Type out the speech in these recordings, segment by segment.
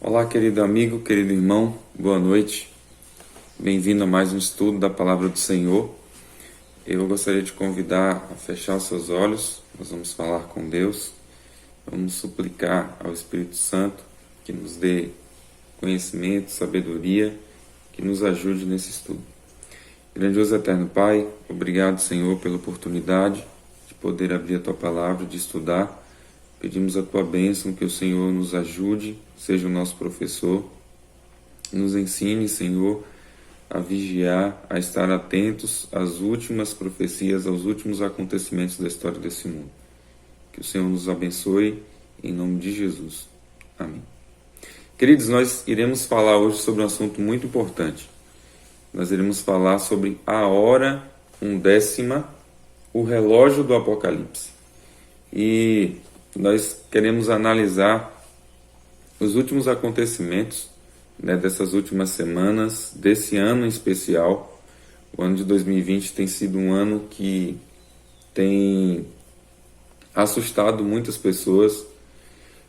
Olá, querido amigo, querido irmão, boa noite. Bem-vindo a mais um estudo da Palavra do Senhor. Eu gostaria de convidar a fechar os seus olhos. Nós vamos falar com Deus. Vamos suplicar ao Espírito Santo que nos dê conhecimento, sabedoria, que nos ajude nesse estudo. Grandioso Eterno Pai, obrigado, Senhor, pela oportunidade de poder abrir a Tua Palavra, de estudar. Pedimos a Tua bênção, que o Senhor nos ajude, seja o nosso professor. Nos ensine, Senhor, a vigiar, a estar atentos às últimas profecias, aos últimos acontecimentos da história desse mundo. Que o Senhor nos abençoe, em nome de Jesus. Amém. Queridos, nós iremos falar hoje sobre um assunto muito importante. Nós iremos falar sobre a hora undécima, o relógio do Apocalipse. E nós queremos analisar os últimos acontecimentos, dessas últimas semanas, desse ano em especial. O ano de 2020 tem sido um ano que tem assustado muitas pessoas.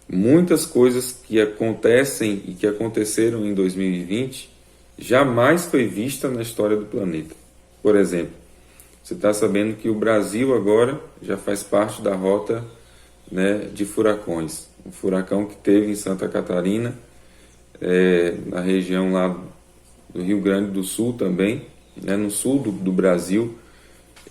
Muitas coisas que acontecem e que aconteceram em 2020 jamais foi vista na história do planeta. Por exemplo, você está sabendo que o Brasil agora já faz parte da rota, de furacões. Um furacão que teve em Santa Catarina, na região lá do Rio Grande do Sul também, no sul do Brasil,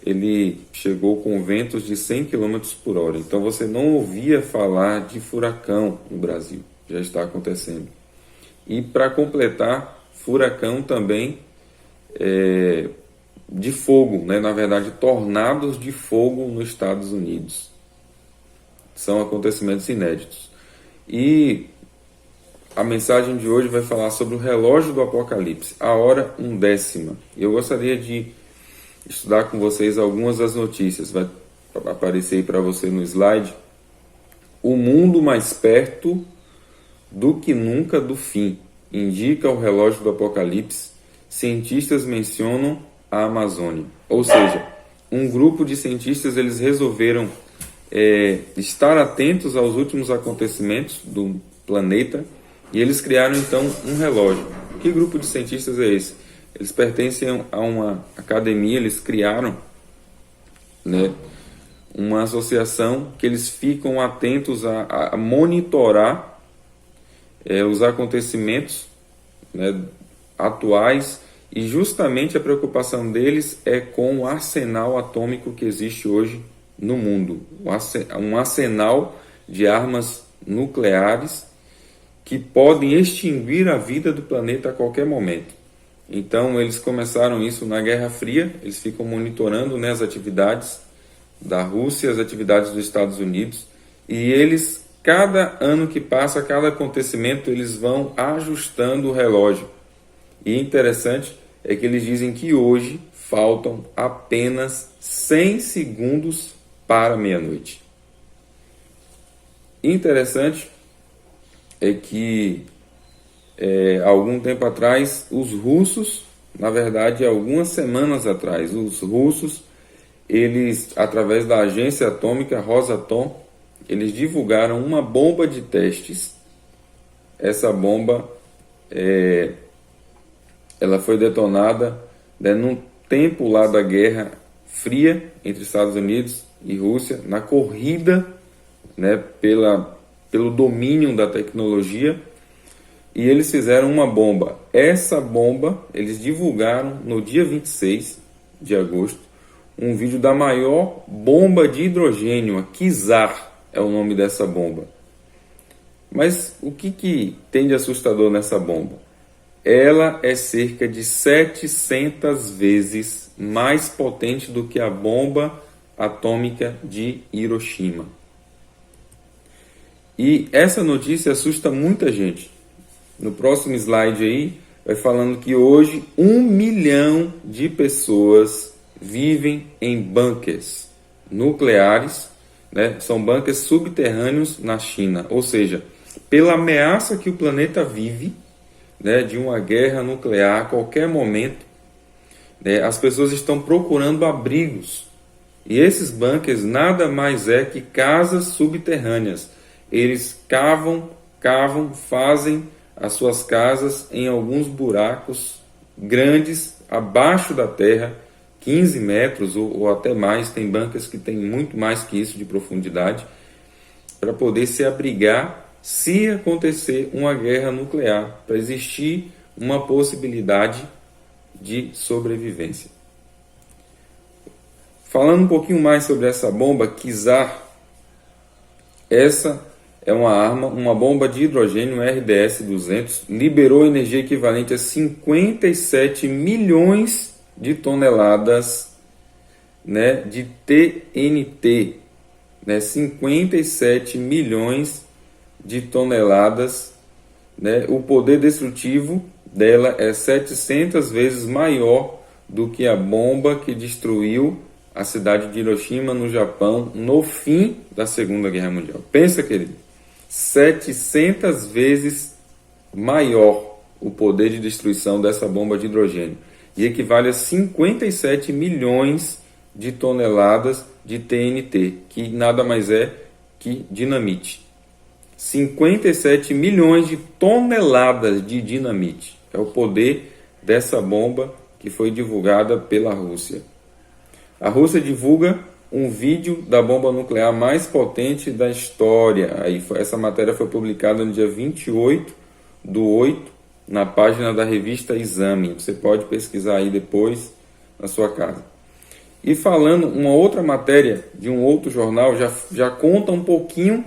ele chegou com ventos de 100 km por hora. Então você não ouvia falar de furacão no Brasil, já está acontecendo. E para completar, furacão também de fogo, na verdade tornados de fogo nos Estados Unidos. São acontecimentos inéditos. E a mensagem de hoje vai falar sobre o relógio do Apocalipse, a hora undécima. Eu gostaria de estudar com vocês algumas das notícias. Vai aparecer aí para você no slide. O mundo mais perto do que nunca do fim, indica o relógio do Apocalipse. Cientistas mencionam a Amazônia. Ou seja, um grupo de cientistas eles resolveram estar atentos aos últimos acontecimentos do planeta e eles criaram então um relógio. Que grupo de cientistas é esse? Eles pertencem a uma academia, eles criaram uma associação que eles ficam atentos a monitorar os acontecimentos atuais, e justamente a preocupação deles é com o arsenal atômico que existe hoje no mundo, um arsenal de armas nucleares que podem extinguir a vida do planeta a qualquer momento. Então eles começaram isso na Guerra Fria, eles ficam monitorando as atividades da Rússia, as atividades dos Estados Unidos, e eles, cada ano que passa, cada acontecimento, eles vão ajustando o relógio. E interessante é que eles dizem que hoje faltam apenas 100 segundos para meia-noite. Interessante é que algum tempo atrás, os russos, na verdade, algumas semanas atrás, os russos, eles, através da agência atômica Rosatom, eles divulgaram uma bomba de testes. Essa bomba, ela foi detonada num tempo lá da Guerra Fria entre Estados Unidos e Rússia, na corrida pelo domínio da tecnologia, e eles fizeram uma bomba. Essa bomba, eles divulgaram no dia 26 de agosto, um vídeo da maior bomba de hidrogênio, a Kizar é o nome dessa bomba. Mas o que tem de assustador nessa bomba? Ela é cerca de 700 vezes mais potente do que a bomba atômica de Hiroshima. E essa notícia assusta muita gente. No próximo slide aí, vai falando que hoje 1 milhão de pessoas vivem em bunkers nucleares, são bunkers subterrâneos na China. Ou seja, pela ameaça que o planeta vive, de uma guerra nuclear a qualquer momento, as pessoas estão procurando abrigos. E esses bunkers nada mais é que casas subterrâneas. Eles cavam, fazem as suas casas em alguns buracos grandes abaixo da terra, 15 metros ou até mais. Tem bancas que têm muito mais que isso de profundidade, para poder se abrigar se acontecer uma guerra nuclear, para existir uma possibilidade de sobrevivência. Falando um pouquinho mais sobre essa bomba Kizar, essa é uma arma, uma bomba de hidrogênio RDS-200, liberou energia equivalente a 57 milhões de toneladas, né, de TNT, né, 57 milhões de toneladas, né, o poder destrutivo dela é 700 vezes maior do que a bomba que destruiu a cidade de Hiroshima, no Japão, no fim da Segunda Guerra Mundial. Pensa, querido, 700 vezes maior o poder de destruição dessa bomba de hidrogênio, e equivale a 57 milhões de toneladas de TNT, que nada mais é que dinamite. 57 milhões de toneladas de dinamite é o poder dessa bomba que foi divulgada pela Rússia. A Rússia divulga um vídeo da bomba nuclear mais potente da história. Essa matéria foi publicada no dia 28/8, na página da revista Exame. Você pode pesquisar aí depois na sua casa. E falando, uma outra matéria de um outro jornal já conta um pouquinho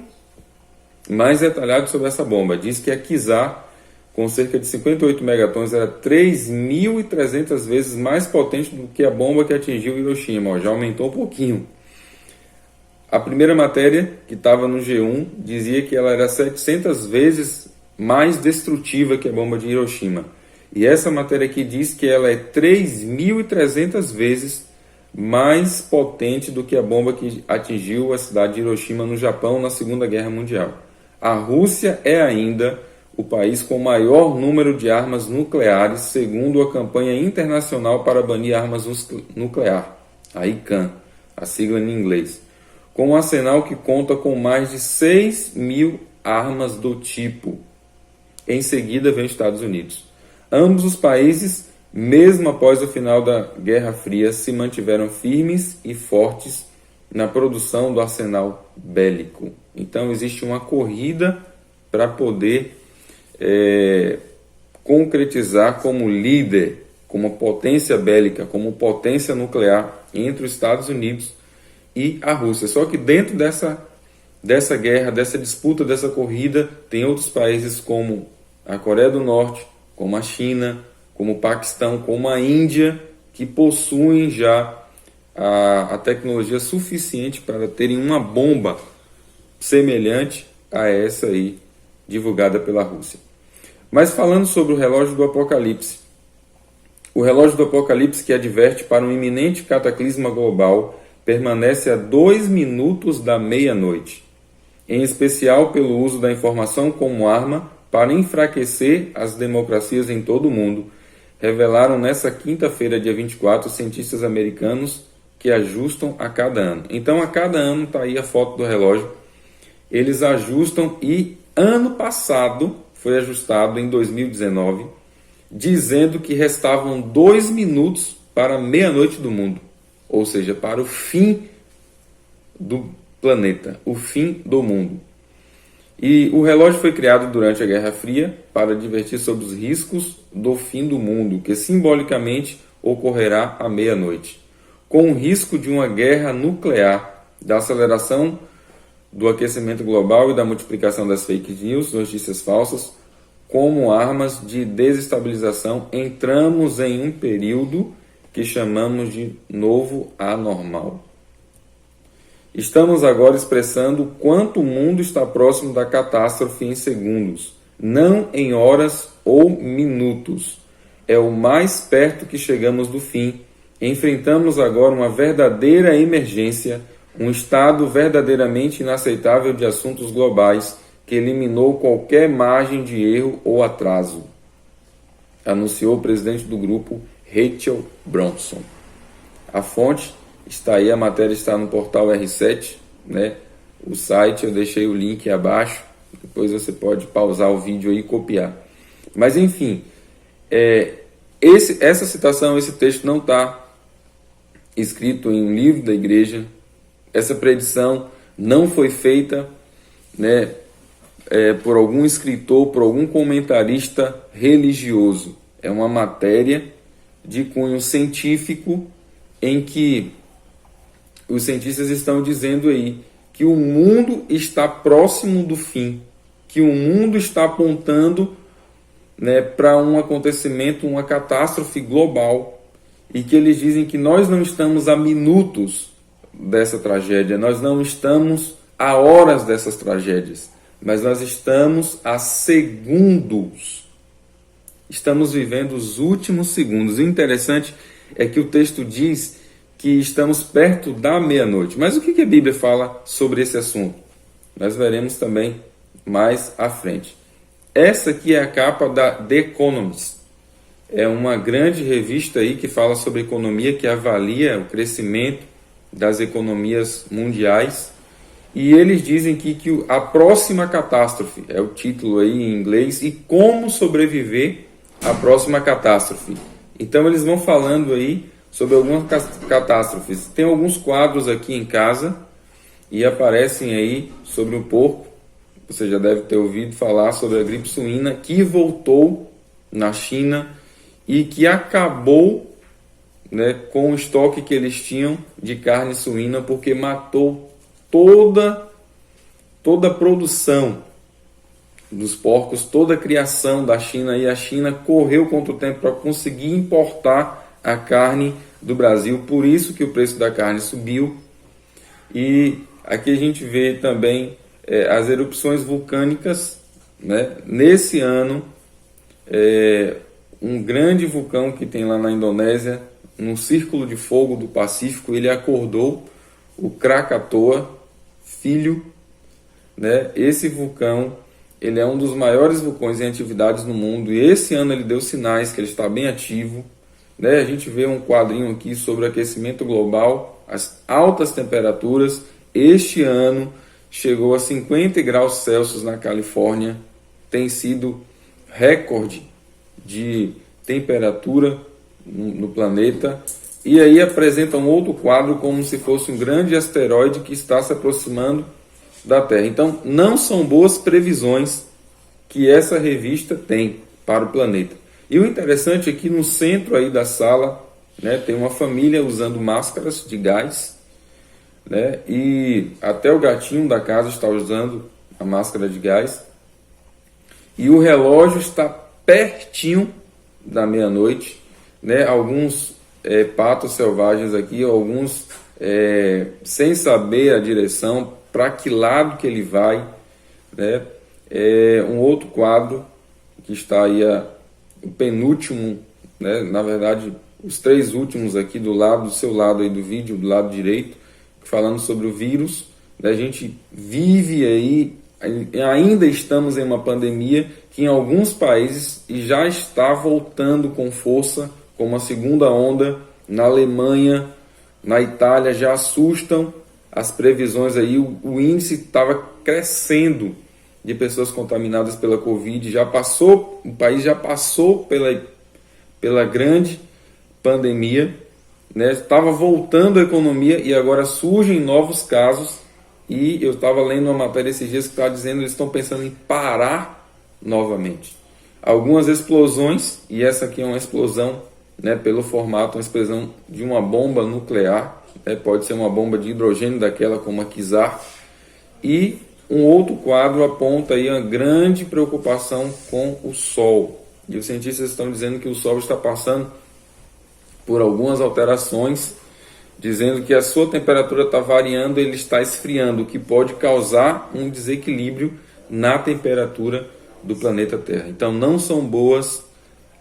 mais detalhado sobre essa bomba. Diz que a Kizar, com cerca de 58 megatons, era 3.300 vezes mais potente do que a bomba que atingiu Hiroshima. Já aumentou um pouquinho. A primeira matéria, que estava no G1, dizia que ela era 700 vezes mais destrutiva que a bomba de Hiroshima. E essa matéria aqui diz que ela é 3.300 vezes mais potente do que a bomba que atingiu a cidade de Hiroshima, no Japão, na Segunda Guerra Mundial. A Rússia é ainda o país com o maior número de armas nucleares, segundo a Campanha Internacional para Banir Armas Nuclear, a ICAN, a sigla em inglês, com um arsenal que conta com mais de 6.000 armas do tipo. Em seguida vem os Estados Unidos. Ambos os países, mesmo após o final da Guerra Fria, se mantiveram firmes e fortes na produção do arsenal bélico. Então existe uma corrida para poder concretizar como líder, como potência bélica, como potência nuclear entre os Estados Unidos e a Rússia. Só que dentro dessa guerra, dessa disputa, dessa corrida, tem outros países como a Coreia do Norte, como a China, como o Paquistão, como a Índia, que possuem já a tecnologia suficiente para terem uma bomba semelhante a essa aí, divulgada pela Rússia. Mas falando sobre o relógio do Apocalipse. O relógio do Apocalipse, que adverte para um iminente cataclisma global, permanece a 2 minutos da meia-noite, em especial pelo uso da informação como arma para enfraquecer as democracias em todo o mundo, revelaram nessa quinta-feira, dia 24, cientistas americanos que ajustam a cada ano. Então, a cada ano, está aí a foto do relógio, eles ajustam, e ano passado foi ajustado, em 2019, dizendo que restavam 2 minutos para a meia-noite do mundo, ou seja, para o fim do planeta, o fim do mundo. E o relógio foi criado durante a Guerra Fria para advertir sobre os riscos do fim do mundo, que simbolicamente ocorrerá à meia-noite, com o risco de uma guerra nuclear, da aceleração do aquecimento global e da multiplicação das fake news, notícias falsas, como armas de desestabilização. Entramos em um período que chamamos de novo anormal. Estamos agora expressando o quanto o mundo está próximo da catástrofe em segundos, não em horas ou minutos. É o mais perto que chegamos do fim. Enfrentamos agora uma verdadeira emergência, um estado verdadeiramente inaceitável de assuntos globais que eliminou qualquer margem de erro ou atraso, anunciou o presidente do grupo, Rachel Bronson. A fonte está aí, a matéria está no portal R7, né? O site, eu deixei o link abaixo, depois você pode pausar o vídeo aí e copiar. Mas enfim, essa citação, esse texto não está escrito em um livro da igreja. Essa predição não foi feita, né, por algum escritor, por algum comentarista religioso. É uma matéria de cunho científico em que os cientistas estão dizendo aí que o mundo está próximo do fim, que o mundo está apontando, né, para um acontecimento, uma catástrofe global, e que eles dizem que nós não estamos a minutos dessa tragédia, nós não estamos a horas dessas tragédias, mas nós estamos a segundos. Estamos vivendo os últimos segundos. O interessante é que o texto diz que estamos perto da meia-noite. Mas o que a Bíblia fala sobre esse assunto? Nós veremos também mais à frente. Essa aqui é a capa da The Economist. É uma grande revista aí que fala sobre economia, que avalia o crescimento das economias mundiais. E eles dizem que a próxima catástrofe, é o título aí em inglês, e como sobreviver à próxima catástrofe. Então eles vão falando aí sobre algumas catástrofes. Tem alguns quadros aqui em casa e aparecem aí sobre o porco. Você já deve ter ouvido falar sobre a gripe suína que voltou na China e que acabou, né, com o estoque que eles tinham de carne suína, porque matou toda a produção dos porcos, toda a criação da China, e a China correu contra o tempo para conseguir importar a carne do Brasil. Por isso que o preço da carne subiu. E aqui a gente vê também as erupções vulcânicas, né? Nesse ano, um grande vulcão que tem lá na Indonésia, no Círculo de Fogo do Pacífico, ele acordou, o Krakatoa, filho, né? Esse vulcão, ele é um dos maiores vulcões em atividades no mundo, e esse ano ele deu sinais que ele está bem ativo, né? A gente vê um quadrinho aqui sobre o aquecimento global, as altas temperaturas. Este ano chegou a 50 graus Celsius na Califórnia, tem sido recorde de temperatura no planeta. E aí apresenta um outro quadro como se fosse um grande asteroide que está se aproximando da Terra. Então não são boas previsões que essa revista tem para o planeta. E o interessante é que no centro aí da sala, né, tem uma família usando máscaras de gás, né, e até o gatinho da casa está usando a máscara de gás. E o relógio está pertinho da meia-noite, né? Alguns patos selvagens aqui, alguns sem saber a direção, para que lado que ele vai, né? Um outro quadro que está aí, o penúltimo, né? Na verdade, os três últimos aqui do seu lado aí do vídeo, do lado direito, falando sobre o vírus, né? A gente vive aí, ainda estamos em uma pandemia que em alguns países já está voltando com força, como a segunda onda. Na Alemanha, na Itália, já assustam as previsões aí. O índice estava crescendo de pessoas contaminadas pela Covid, o país já passou pela grande pandemia, né? Estava voltando a economia e agora surgem novos casos. E eu estava lendo uma matéria esses dias que estava dizendo que eles estão pensando em parar novamente. Algumas explosões, e essa aqui é uma explosão, né, pelo formato, uma explosão de uma bomba nuclear, né, pode ser uma bomba de hidrogênio daquela como a Kizar. E um outro quadro aponta aí uma grande preocupação com o Sol. E os cientistas estão dizendo que o Sol está passando por algumas alterações, dizendo que a sua temperatura está variando, ele está esfriando, o que pode causar um desequilíbrio na temperatura do planeta Terra. Então não são boas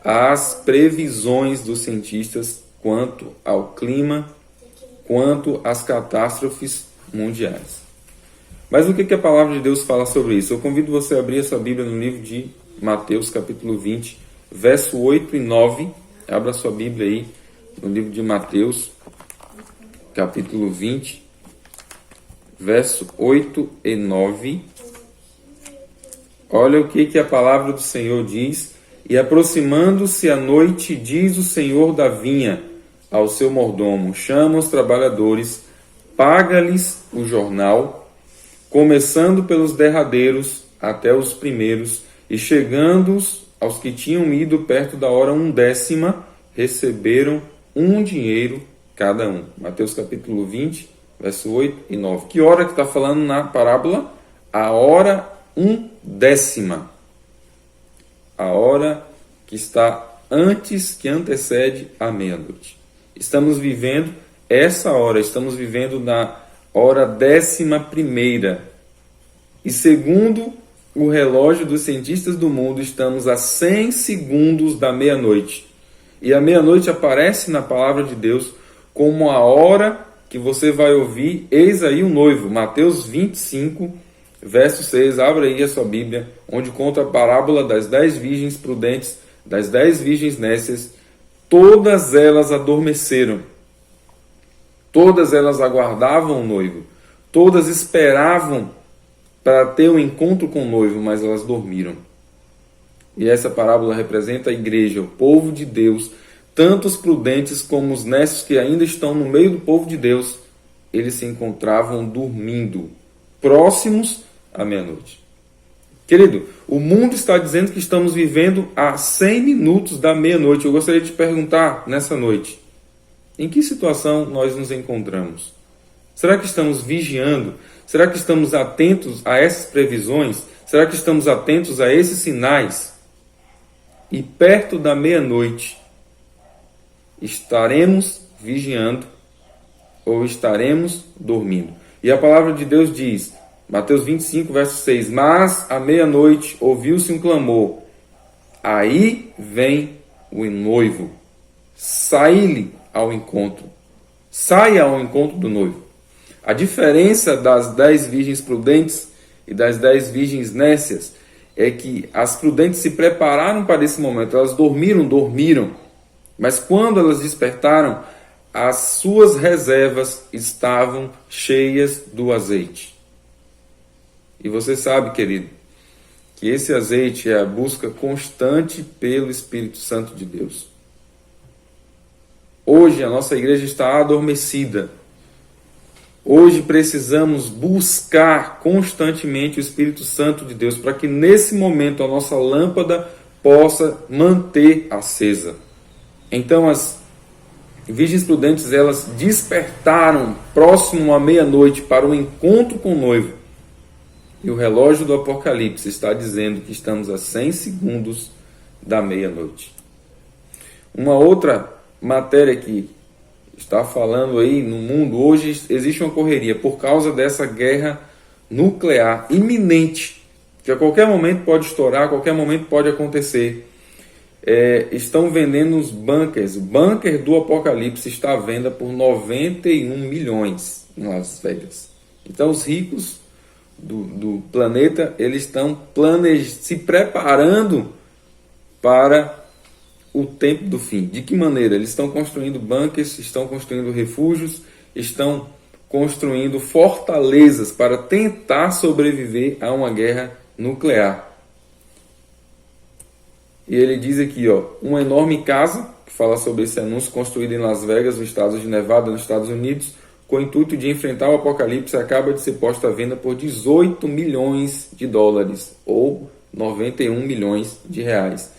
as previsões dos cientistas quanto ao clima, quanto às catástrofes mundiais. Mas o que a palavra de Deus fala sobre isso? Eu convido você a abrir essa Bíblia no livro de Mateus, capítulo 20, verso 8 e 9. Abra sua Bíblia aí no livro de Mateus, capítulo 20, verso 8 e 9. Olha o que a palavra do Senhor diz, E aproximando-se a noite, diz o senhor da vinha ao seu mordomo: chama os trabalhadores, paga-lhes o jornal, começando pelos derradeiros até os primeiros, e chegando aos que tinham ido perto da hora 1/10, receberam um dinheiro cada um. Mateus capítulo 20, verso 8 e 9. Que hora que está falando na parábola? A hora 1/10. A hora que está antes, que antecede a meia-noite. Estamos vivendo essa hora, estamos vivendo na hora 11ª. E segundo o relógio dos cientistas do mundo, estamos a 100 segundos da meia-noite. E a meia-noite aparece na palavra de Deus como a hora que você vai ouvir: eis aí o noivo. Mateus 25, verso 6. Abra aí a sua Bíblia, onde conta a parábola das 10 virgens prudentes, das 10 virgens nécias. Todas elas adormeceram. Todas elas aguardavam o noivo. Todas esperavam para ter um encontro com o noivo, mas elas dormiram. E essa parábola representa a igreja, o povo de Deus. Tanto os prudentes como os nécios que ainda estão no meio do povo de Deus, eles se encontravam dormindo, próximos à meia-noite. Querido, o mundo está dizendo que estamos vivendo a 100 minutos da meia-noite. Eu gostaria de te perguntar nessa noite: em que situação nós nos encontramos? Será que estamos vigiando? Será que estamos atentos a essas previsões? Será que estamos atentos a esses sinais? E perto da meia-noite, estaremos vigiando ou estaremos dormindo? E a palavra de Deus diz, Mateus 25, verso 6, mas à meia-noite ouviu-se um clamor: aí vem o noivo, sai-lhe ao encontro. Saia ao encontro do noivo. A diferença das 10 virgens prudentes e das 10 virgens nécias é que as prudentes se prepararam para esse momento. Elas dormiram. Mas quando elas despertaram, as suas reservas estavam cheias do azeite. E você sabe, querido, que esse azeite é a busca constante pelo Espírito Santo de Deus. Hoje a nossa igreja está adormecida. Hoje precisamos buscar constantemente o Espírito Santo de Deus para que nesse momento a nossa lâmpada possa manter acesa. Então as virgens prudentes, elas despertaram próximo à meia-noite para o encontro com o noivo. E o relógio do Apocalipse está dizendo que estamos a 100 segundos da meia-noite. Uma outra matéria que está falando aí no mundo, hoje existe uma correria por causa dessa guerra nuclear iminente, que a qualquer momento pode estourar, a qualquer momento pode acontecer. Estão vendendo os bunkers. O bunker do Apocalipse está à venda por 91 milhões em Las Vegas. Então os ricos do planeta, eles estão se preparando para o tempo do fim. De que maneira? Eles estão construindo bunkers, estão construindo refúgios, estão construindo fortalezas para tentar sobreviver a uma guerra nuclear. E ele diz aqui, uma enorme casa, que fala sobre esse anúncio, construída em Las Vegas, no estado de Nevada, nos Estados Unidos, com o intuito de enfrentar o apocalipse, acaba de ser posta à venda por 18 milhões de dólares, ou 91 milhões de reais.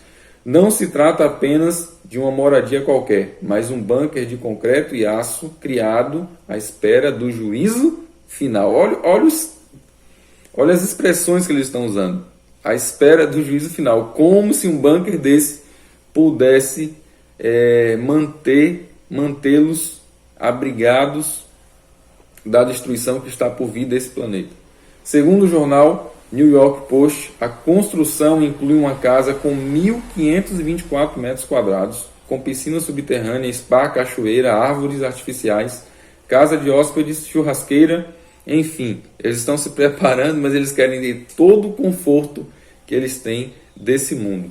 Não se trata apenas de uma moradia qualquer, mas um bunker de concreto e aço criado à espera do juízo final. Olha as expressões que eles estão usando. À espera do juízo final. Como se um bunker desse pudesse mantê-los abrigados da destruição que está por vir desse planeta. Segundo o jornal New York Post, a construção inclui uma casa com 1.524 metros quadrados, com piscina subterrânea, spa, cachoeira, árvores artificiais, casa de hóspedes, churrasqueira, enfim. Eles estão se preparando, mas eles querem ter todo o conforto que eles têm desse mundo.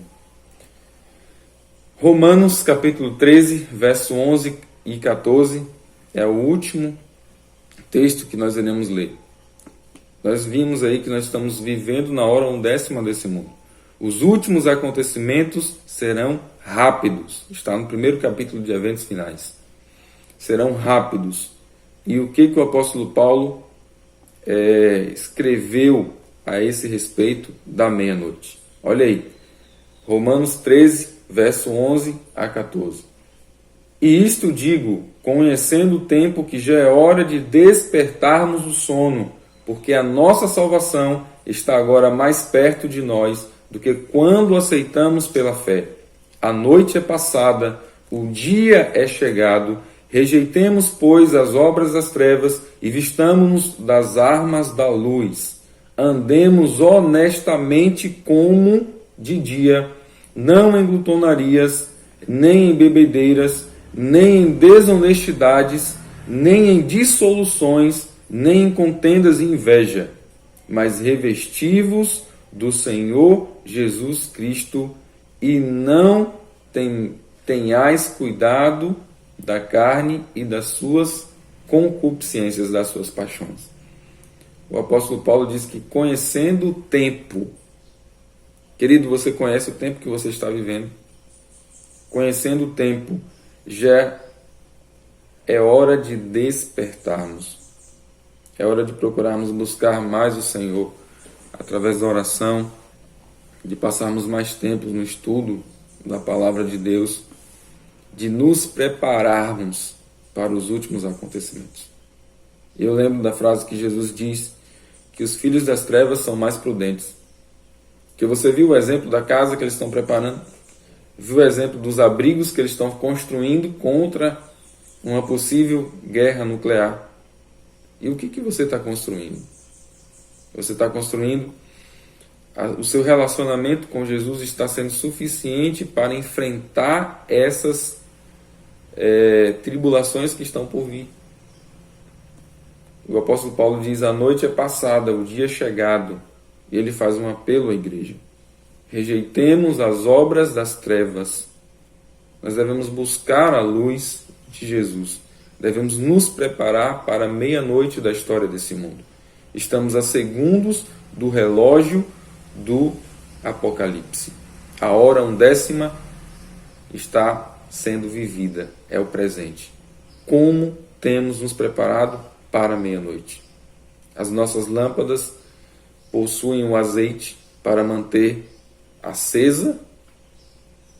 Romanos capítulo 13, verso 11 e 14, é o último texto que nós iremos ler. Nós vimos aí que nós estamos vivendo na hora 1/10 desse mundo. Os últimos acontecimentos serão rápidos. Está no primeiro capítulo de Eventos Finais. Serão rápidos. E o que o apóstolo Paulo escreveu a esse respeito da meia-noite? Olha aí, Romanos 13, verso 11 a 14. E isto digo, conhecendo o tempo, que já é hora de despertarmos o sono, porque a nossa salvação está agora mais perto de nós do que quando aceitamos pela fé. A noite é passada, o dia é chegado. Rejeitemos, pois, as obras das trevas e vistamo-nos das armas da luz. Andemos honestamente como de dia, não em glutonarias, nem em bebedeiras, nem em desonestidades, nem em dissoluções, nem em contendas e inveja, mas revesti-vos do Senhor Jesus Cristo e não tenhais cuidado da carne e das suas concupiscências, das suas paixões. O apóstolo Paulo diz que conhecendo o tempo, querido, você conhece o tempo que você está vivendo? Conhecendo o tempo, já é hora de despertarmos. É hora de procurarmos buscar mais o Senhor através da oração, de passarmos mais tempo no estudo da palavra de Deus, de nos prepararmos para os últimos acontecimentos. Eu lembro da frase que Jesus diz que os filhos das trevas são mais prudentes. Que você viu o exemplo da casa que eles estão preparando, viu o exemplo dos abrigos que eles estão construindo contra uma possível guerra nuclear. E o que você está construindo? Você está construindo, o seu relacionamento com Jesus está sendo suficiente para enfrentar essas tribulações que estão por vir. O apóstolo Paulo diz: a noite é passada, o dia é chegado. E ele faz um apelo à igreja: rejeitemos as obras das trevas. Nós devemos buscar a luz de Jesus. Devemos nos preparar para a meia-noite da história desse mundo. Estamos a segundos do relógio do Apocalipse. A hora 10ª está sendo vivida, é o presente. Como temos nos preparado para a meia-noite? As nossas lâmpadas possuem o azeite para manter acesa.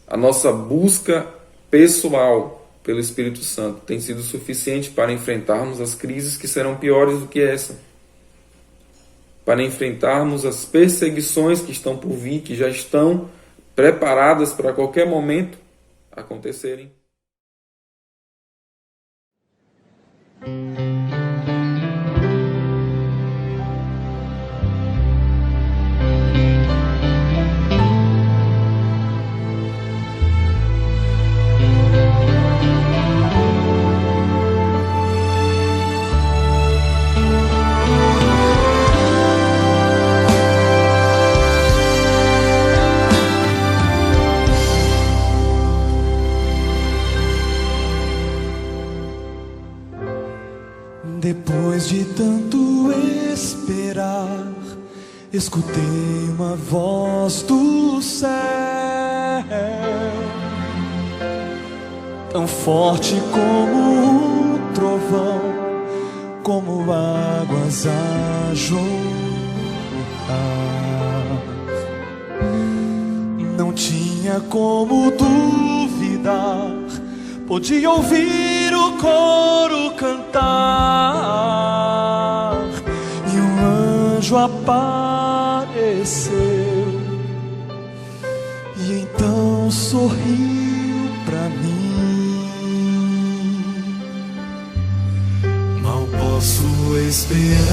A nossa busca pessoal pelo Espírito Santo tem sido suficiente para enfrentarmos as crises que serão piores do que essa, para enfrentarmos as perseguições que estão por vir, que já estão preparadas para a qualquer momento acontecerem. Depois de tanto esperar, escutei uma voz do céu, tão forte como um trovão, como águas a jorrar. Não tinha como duvidar, podia ouvir o coro cantar, e um anjo apareceu, e então sorriu pra mim. Mal posso esperar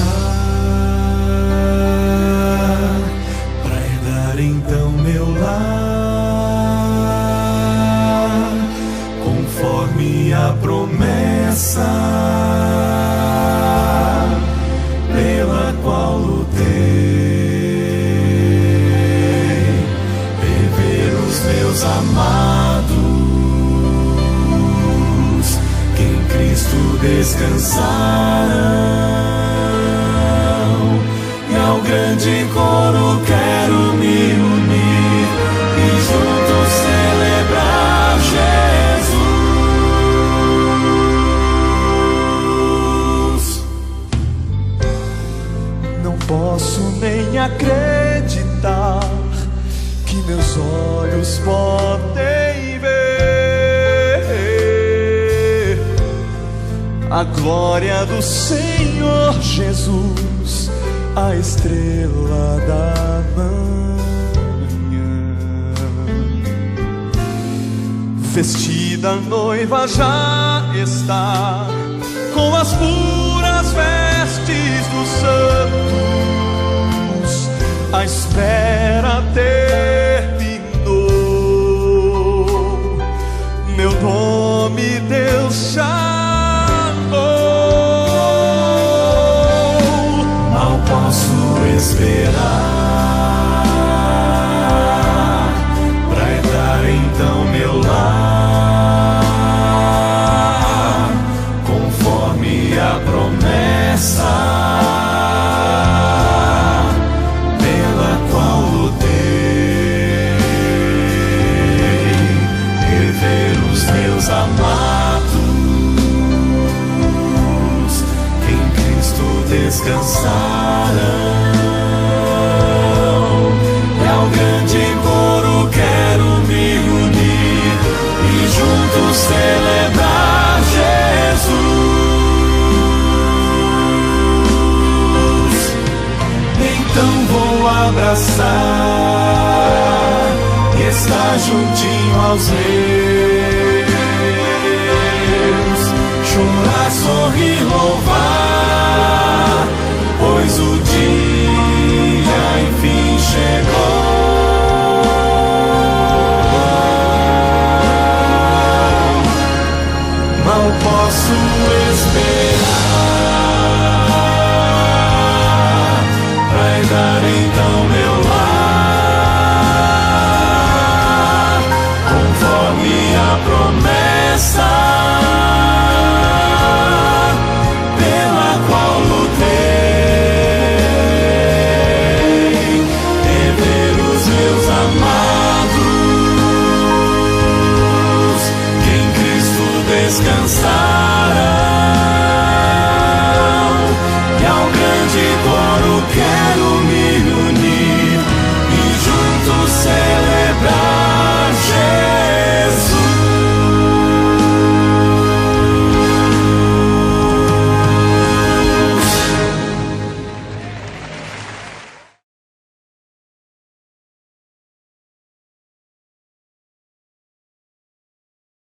pra herdar então meu lar, conforme a promessa pela qual lutei, rever os meus amados que em Cristo descansarão, e ao grande coro quero me unir, posso nem acreditar que meus olhos podem ver a glória do Senhor Jesus, a estrela da manhã. Vestida noiva já está, com as puras vestes dos santos, a espera terminou, meu nome Deus chamou. Mal posso esperar pra entrar então meu lar, conforme a promessa pela qual lutei, rever os meus amados que em Cristo descansarão. E ao grande coro quero me unir e juntos celebrar Jesus. Então vou abraçar e estar juntinho aos meus, chorar, sorrir